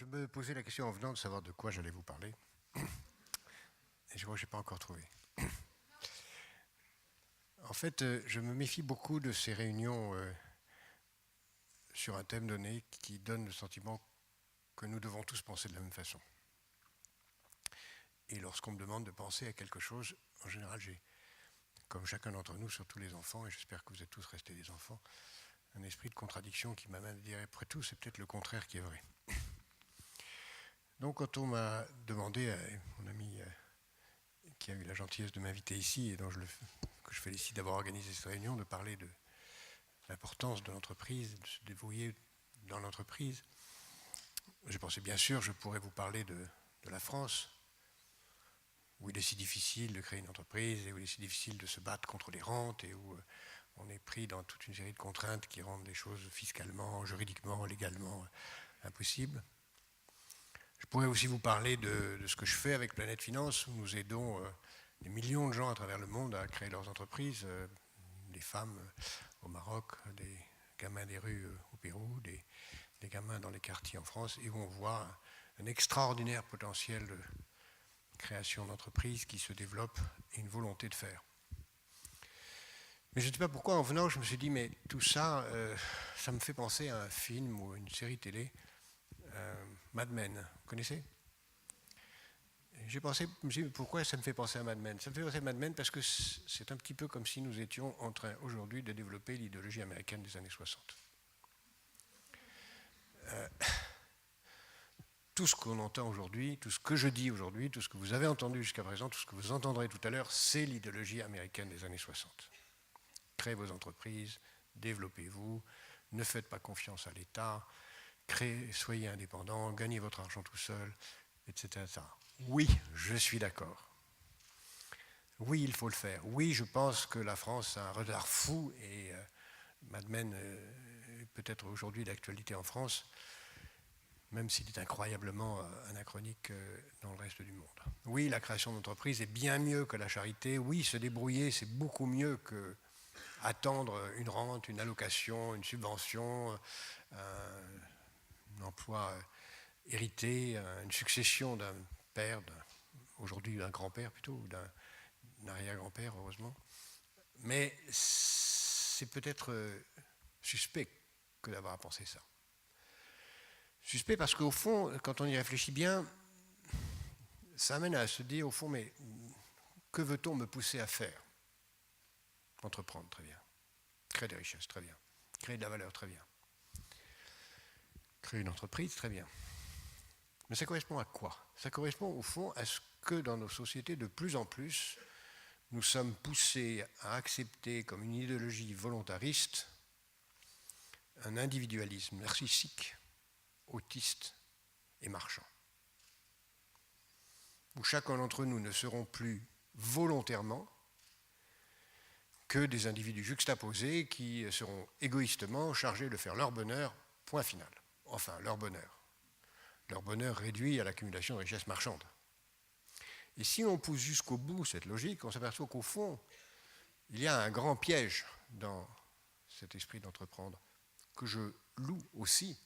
Je me posais la question en venant de savoir de quoi j'allais vous parler. Et je crois que je n'ai pas encore trouvé. En fait, je me méfie beaucoup de ces réunions sur un thème donné qui donne le sentiment que nous devons tous penser de la même façon. Et lorsqu'on me demande de penser à quelque chose, en général, j'ai, comme chacun d'entre nous, surtout les enfants, et j'espère que vous êtes tous restés des enfants, un esprit de contradiction qui m'amène à dire, après tout, c'est peut-être le contraire qui est vrai. Donc, quand on m'a demandé, à mon ami qui a eu la gentillesse de m'inviter ici, et que je félicite d'avoir organisé cette réunion, de parler de l'importance de l'entreprise, de se débrouiller dans l'entreprise, j'ai pensé, bien sûr, je pourrais vous parler de la France, où il est si difficile de créer une entreprise, et où il est si difficile de se battre contre les rentes, et où on est pris dans toute une série de contraintes qui rendent les choses fiscalement, juridiquement, légalement impossibles. Je pourrais aussi vous parler de ce que je fais avec Planète Finance, où nous aidons des millions de gens à travers le monde à créer leurs entreprises, des femmes au Maroc, des gamins des rues au Pérou, des gamins dans les quartiers en France, et où on voit un extraordinaire potentiel de création d'entreprises qui se développe et une volonté de faire. Mais je ne sais pas pourquoi, en venant, je me suis dit, mais tout ça, ça me fait penser à un film ou une série télé, Mad Men, vous connaissez ? J'ai pensé, je me suis dit, pourquoi ça me fait penser à Mad Men ? Ça me fait penser à Mad Men parce que c'est un petit peu comme si nous étions en train aujourd'hui de développer l'idéologie américaine des années 60. Tout ce qu'on entend aujourd'hui, tout ce que je dis aujourd'hui, tout ce que vous avez entendu jusqu'à présent, tout ce que vous entendrez tout à l'heure, c'est l'idéologie américaine des années 60. Créez vos entreprises, développez-vous, ne faites pas confiance à l'État, soyez indépendants, gagnez votre argent tout seul, etc., etc. Oui, je suis d'accord. Oui, il faut le faire. Oui, je pense que la France a un retard fou et Mad Men est peut-être aujourd'hui d'actualité en France, même s'il est incroyablement anachronique dans le reste du monde. Oui, la création d'entreprises est bien mieux que la charité. Oui, se débrouiller, c'est beaucoup mieux que attendre une rente, une allocation, une subvention, un emploi hérité, une succession d'un père, aujourd'hui d'un grand-père plutôt, ou d'un arrière-grand-père, heureusement. Mais c'est peut-être suspect que d'avoir à penser ça. Suspect parce qu'au fond, quand on y réfléchit bien, ça amène à se dire, au fond, mais que veut-on me pousser à faire ? Entreprendre, très bien. Créer des richesses, très bien. Créer de la valeur, très bien. Créer une entreprise, très bien. Mais ça correspond à quoi ? Ça correspond au fond à ce que dans nos sociétés, de plus en plus, nous sommes poussés à accepter comme une idéologie volontariste un individualisme narcissique, autiste et marchand. Où chacun d'entre nous ne seront plus volontairement que des individus juxtaposés qui seront égoïstement chargés de faire leur bonheur, point final. Enfin, leur bonheur. Leur bonheur réduit à l'accumulation de richesses marchandes. Et si on pousse jusqu'au bout cette logique, on s'aperçoit qu'au fond, il y a un grand piège dans cet esprit d'entreprendre que je loue aussi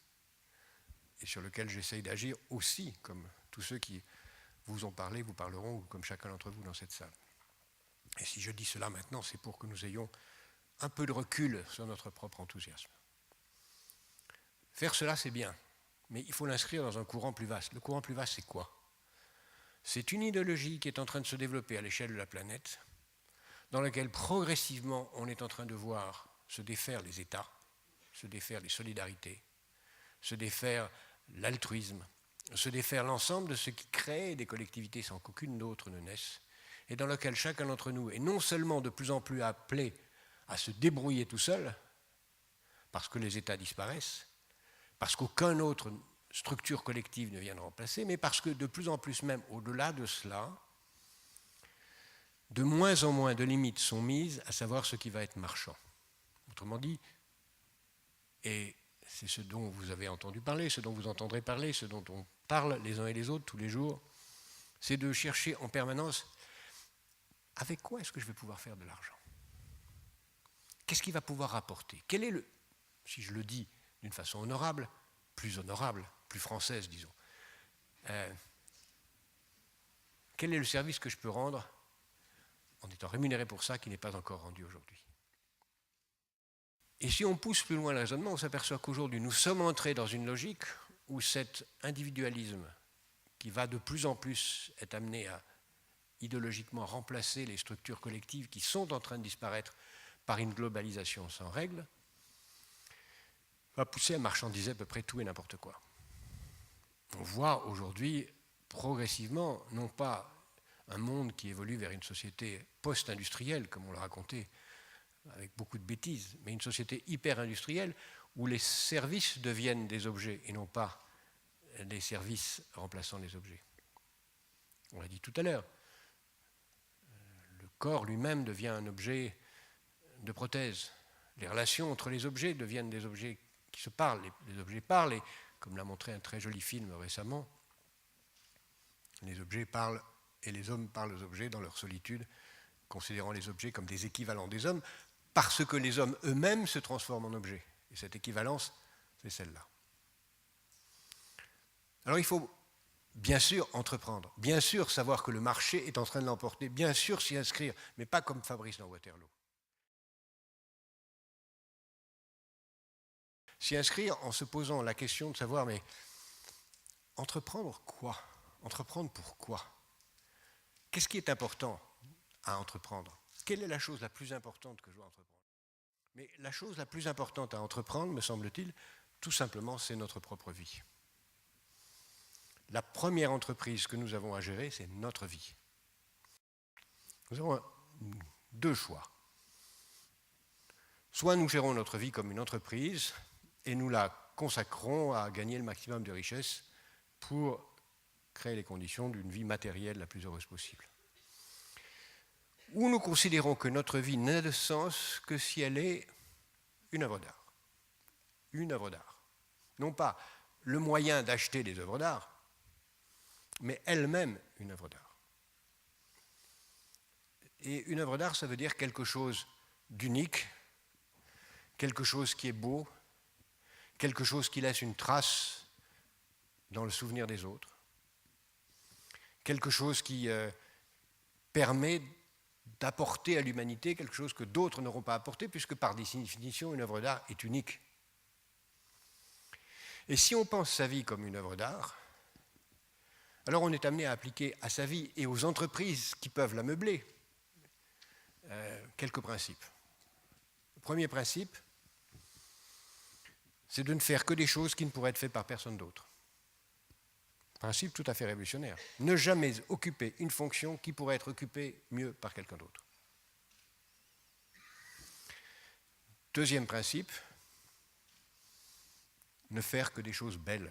et sur lequel j'essaye d'agir aussi, comme tous ceux qui vous ont parlé, vous parleront, ou comme chacun d'entre vous dans cette salle. Et si je dis cela maintenant, c'est pour que nous ayons un peu de recul sur notre propre enthousiasme. Faire cela, c'est bien, mais il faut l'inscrire dans un courant plus vaste. Le courant plus vaste, c'est quoi ? C'est une idéologie qui est en train de se développer à l'échelle de la planète, dans laquelle progressivement on est en train de voir se défaire les États, se défaire les solidarités, se défaire l'altruisme, se défaire l'ensemble de ce qui crée des collectivités sans qu'aucune d'autre ne naisse, et dans lequel chacun d'entre nous est non seulement de plus en plus appelé à se débrouiller tout seul, parce que les États disparaissent, parce qu'aucune autre structure collective ne vient de remplacer, mais parce que de plus en plus même au-delà de cela, de moins en moins de limites sont mises à savoir ce qui va être marchand. Autrement dit, et c'est ce dont vous avez entendu parler, ce dont vous entendrez parler, ce dont on parle les uns et les autres tous les jours, c'est de chercher en permanence avec quoi est-ce que je vais pouvoir faire de l'argent ? Qu'est-ce qui va pouvoir rapporter ? Quel est si je le dis d'une façon honorable, plus française, disons, quel est le service que je peux rendre en étant rémunéré pour ça qui n'est pas encore rendu aujourd'hui? Et si on pousse plus loin le raisonnement, on s'aperçoit qu'aujourd'hui, nous sommes entrés dans une logique où cet individualisme qui va de plus en plus être amené à idéologiquement remplacer les structures collectives qui sont en train de disparaître par une globalisation sans règles, va pousser à marchandiser à peu près tout et n'importe quoi. On voit aujourd'hui progressivement, non pas un monde qui évolue vers une société post-industrielle, comme on le racontait, avec beaucoup de bêtises, mais une société hyper-industrielle où les services deviennent des objets et non pas des services remplaçant les objets. On l'a dit tout à l'heure, le corps lui-même devient un objet de prothèse. Les relations entre les objets deviennent des objets qui se parlent, les objets parlent, et comme l'a montré un très joli film récemment, les objets parlent et les hommes parlent aux objets dans leur solitude, considérant les objets comme des équivalents des hommes, parce que les hommes eux-mêmes se transforment en objets. Et cette équivalence, c'est celle-là. Alors il faut bien sûr entreprendre, bien sûr savoir que le marché est en train de l'emporter, bien sûr s'y inscrire, mais pas comme Fabrice dans Waterloo. S'y inscrire en se posant la question de savoir, mais entreprendre quoi? Entreprendre pourquoi? Qu'est-ce qui est important à entreprendre? Quelle est la chose la plus importante que je dois entreprendre? Mais la chose la plus importante à entreprendre, me semble-t-il, tout simplement, c'est notre propre vie. La première entreprise que nous avons à gérer, c'est notre vie. Nous avons deux choix. Soit nous gérons notre vie comme une entreprise et nous la consacrons à gagner le maximum de richesses pour créer les conditions d'une vie matérielle la plus heureuse possible. Ou nous considérons que notre vie n'a de sens que si elle est une œuvre d'art. Une œuvre d'art. Non pas le moyen d'acheter des œuvres d'art, mais elle-même une œuvre d'art. Et une œuvre d'art, ça veut dire quelque chose d'unique, quelque chose qui est beau, quelque chose qui laisse une trace dans le souvenir des autres, quelque chose qui permet d'apporter à l'humanité quelque chose que d'autres n'auront pas apporté, puisque par définition, une œuvre d'art est unique. Et si on pense sa vie comme une œuvre d'art, alors on est amené à appliquer à sa vie et aux entreprises qui peuvent la meubler quelques principes. Le premier principe, c'est de ne faire que des choses qui ne pourraient être faites par personne d'autre. Principe tout à fait révolutionnaire. Ne jamais occuper une fonction qui pourrait être occupée mieux par quelqu'un d'autre. Deuxième principe, ne faire que des choses belles.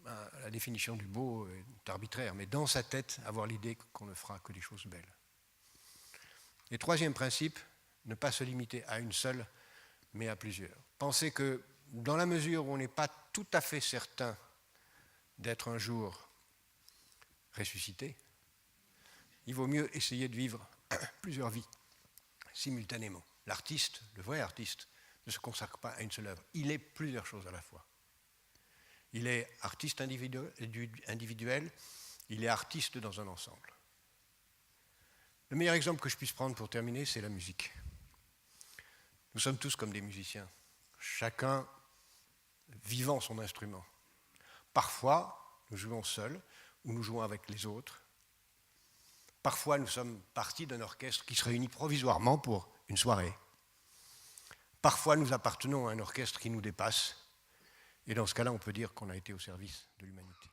La définition du beau est arbitraire, mais dans sa tête, avoir l'idée qu'on ne fera que des choses belles. Et troisième principe, ne pas se limiter à une seule, mais à plusieurs. Pensez que dans la mesure où on n'est pas tout à fait certain d'être un jour ressuscité, il vaut mieux essayer de vivre plusieurs vies simultanément. L'artiste, le vrai artiste, ne se consacre pas à une seule œuvre. Il est plusieurs choses à la fois. Il est artiste individuel, il est artiste dans un ensemble. Le meilleur exemple que je puisse prendre pour terminer, c'est la musique. Nous sommes tous comme des musiciens, chacun vivant son instrument. Parfois, nous jouons seuls ou nous jouons avec les autres. Parfois, nous sommes partie d'un orchestre qui se réunit provisoirement pour une soirée. Parfois, nous appartenons à un orchestre qui nous dépasse. Et dans ce cas-là, on peut dire qu'on a été au service de l'humanité.